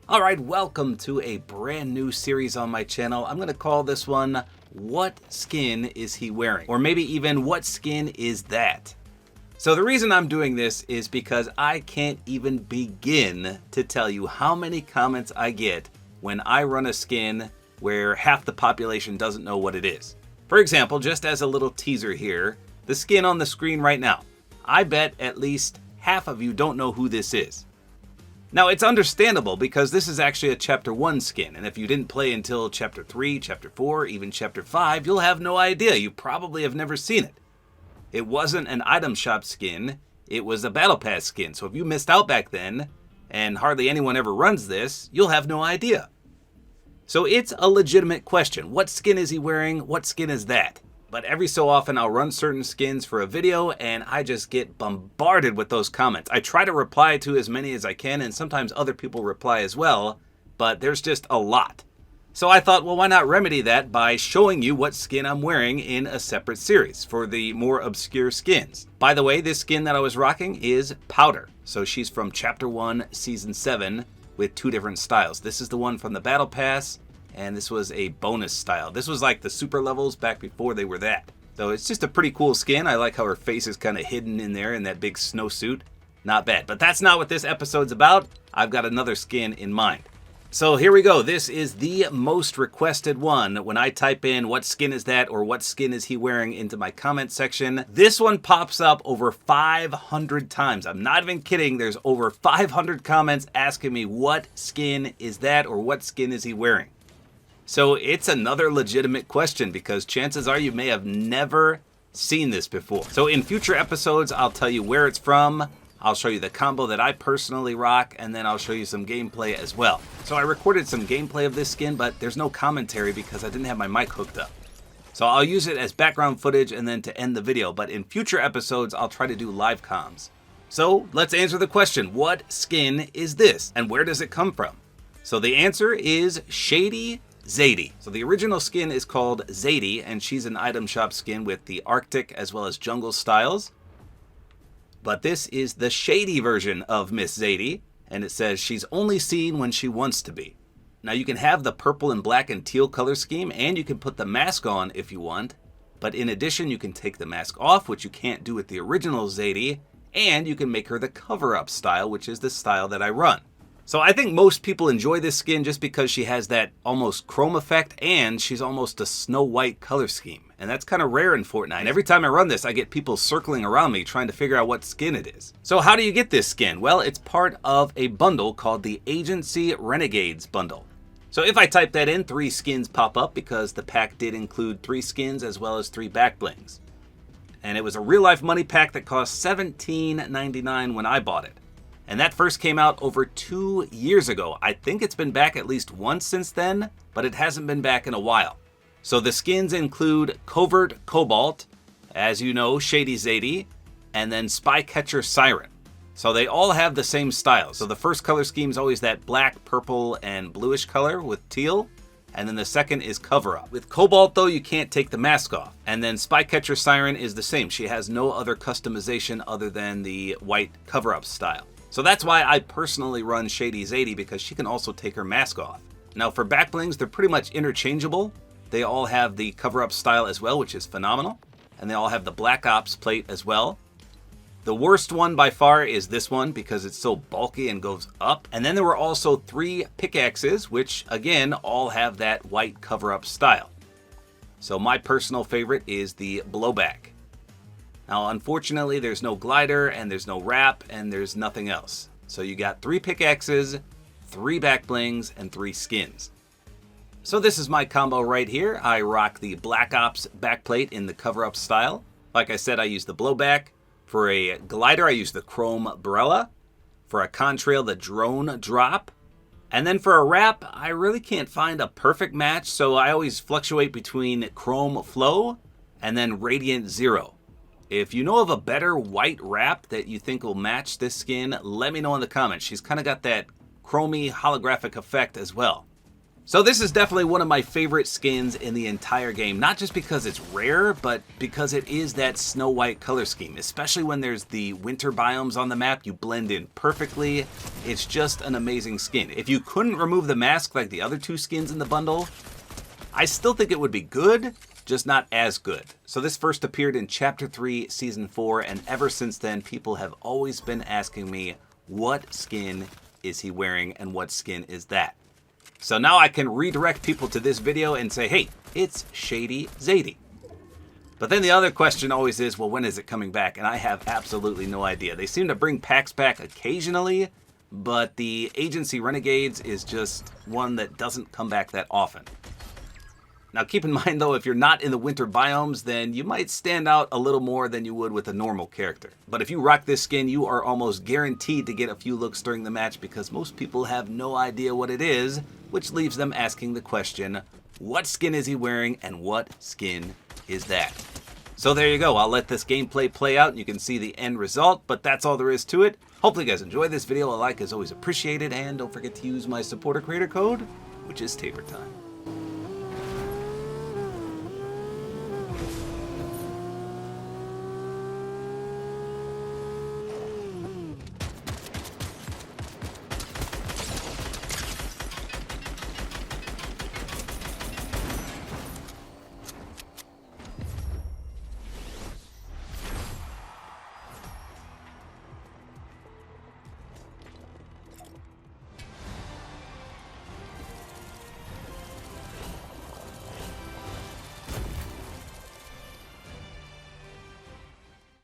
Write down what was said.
Alright, welcome to a brand new series on my channel. I'm going to call this one, What Skin Is He Wearing? Or maybe even, What Skin Is That? So the reason I'm doing this is because I can't even begin to tell you how many comments I get when I run a skin where half the population doesn't know what it is. For example, just as a little teaser here, the skin on the screen right now. I bet at least half of you don't know who this is. Now, it's understandable because this is actually a Chapter 1 skin, and if you didn't play until Chapter 3, Chapter 4, even Chapter 5, you'll have no idea. You probably have never seen it. It wasn't an item shop skin, it was a Battle Pass skin, so if you missed out back then, and hardly anyone ever runs this, you'll have no idea. So it's a legitimate question. What skin is he wearing? What skin is that? But every so often I'll run certain skins for a video and I just get bombarded with those comments. I try to reply to as many as I can, and sometimes other people reply as well, but there's just a lot. So I thought, well, why not remedy that by showing you what skin I'm wearing in a separate series for the more obscure skins. By the way, this skin that I was rocking is Powder. So she's from Chapter 1, Season 7 with two different styles. This is the one from the Battle Pass, and this was a bonus style. This was like the super levels back before they were that. So it's just a pretty cool skin. I like how her face is kind of hidden in there in that big snowsuit. Not bad, but that's not what this episode's about. I've got another skin in mind. So here we go. This is the most requested one. When I type in what skin is that or what skin is he wearing into my comment section, this one pops up over 500 times. I'm not even kidding. There's over 500 comments asking me what skin is that or what skin is he wearing. So it's another legitimate question because chances are you may have never seen this before. So in future episodes, I'll tell you where it's from, I'll show you the combo that I personally rock, and then I'll show you some gameplay as well. So I recorded some gameplay of this skin, but there's no commentary because I didn't have my mic hooked up. So I'll use it as background footage and then to end the video, but in future episodes, I'll try to do live comms. So let's answer the question, what skin is this and where does it come from? So the answer is Shady Zadie. So the original skin is called Zadie, and she's an item shop skin with the Arctic as well as jungle styles. But this is the Shady version of Miss Zadie, and it says she's only seen when she wants to be. Now you can have the purple and black and teal color scheme, and you can put the mask on if you want, but in addition you can take the mask off, which you can't do with the original Zadie, and you can make her the cover-up style, which is the style that I run. So I think most people enjoy this skin just because she has that almost chrome effect and she's almost a snow white color scheme. And that's kind of rare in Fortnite. Every time I run this, I get people circling around me trying to figure out what skin it is. So how do you get this skin? Well, it's part of a bundle called the Agency Renegades bundle. So if I type that in, 3 skins pop up because the pack did include 3 skins as well as 3 back blings. And it was a real life money pack that cost $17.99 when I bought it. And that first came out over 2 years ago. I think it's been back at least once since then, but it hasn't been back in a while. So the skins include Covert Cobalt, as you know, Shady Zadie, and then Spycatcher Siren. So they all have the same style. So the first color scheme is always that black, purple, and bluish color with teal. And then the second is Cover Up. With Cobalt, though, you can't take the mask off. And then Spycatcher Siren is the same. She has no other customization other than the white Cover Up style. So that's why I personally run Shady Zadie, because she can also take her mask off. Now for back blings, they're pretty much interchangeable. They all have the cover-up style as well, which is phenomenal. And they all have the Black Ops plate as well. The worst one by far is this one because it's so bulky and goes up. And then there were also 3 pickaxes, which again, all have that white cover-up style. So my personal favorite is the Blowback. Now, unfortunately, there's no glider, and there's no wrap, and there's nothing else. So you got 3 pickaxes, 3 back blings, and 3 skins. So this is my combo right here. I rock the Black Ops backplate in the cover-up style. Like I said, I use the Blowback. For a glider, I use the Chrome Brella. For a contrail, the Drone Drop. And then for a wrap, I really can't find a perfect match, so I always fluctuate between Chrome Flow and then Radiant Zero. If you know of a better white wrap that you think will match this skin, let me know in the comments. She's kind of got that chromey holographic effect as well. So this is definitely one of my favorite skins in the entire game, not just because it's rare, but because it is that Snow White color scheme. Especially when there's the winter biomes on the map, you blend in perfectly. It's just an amazing skin. If you couldn't remove the mask like the other two skins in the bundle, I still think it would be good, just not as good. So this first appeared in Chapter 3, Season 4, and ever since then, people have always been asking me, what skin is he wearing and what skin is that? So now I can redirect people to this video and say, hey, it's Shady Zadie. But then the other question always is, well, when is it coming back? And I have absolutely no idea. They seem to bring packs back occasionally, but the Agency Renegades is just one that doesn't come back that often. Now keep in mind though, if you're not in the winter biomes, then you might stand out a little more than you would with a normal character. But if you rock this skin, you are almost guaranteed to get a few looks during the match because most people have no idea what it is, which leaves them asking the question, what skin is he wearing and what skin is that? So there you go, I'll let this gameplay play out and you can see the end result, but that's all there is to it. Hopefully you guys enjoyed this video. A like is always appreciated, and don't forget to use my supporter creator code, which is Tabor time.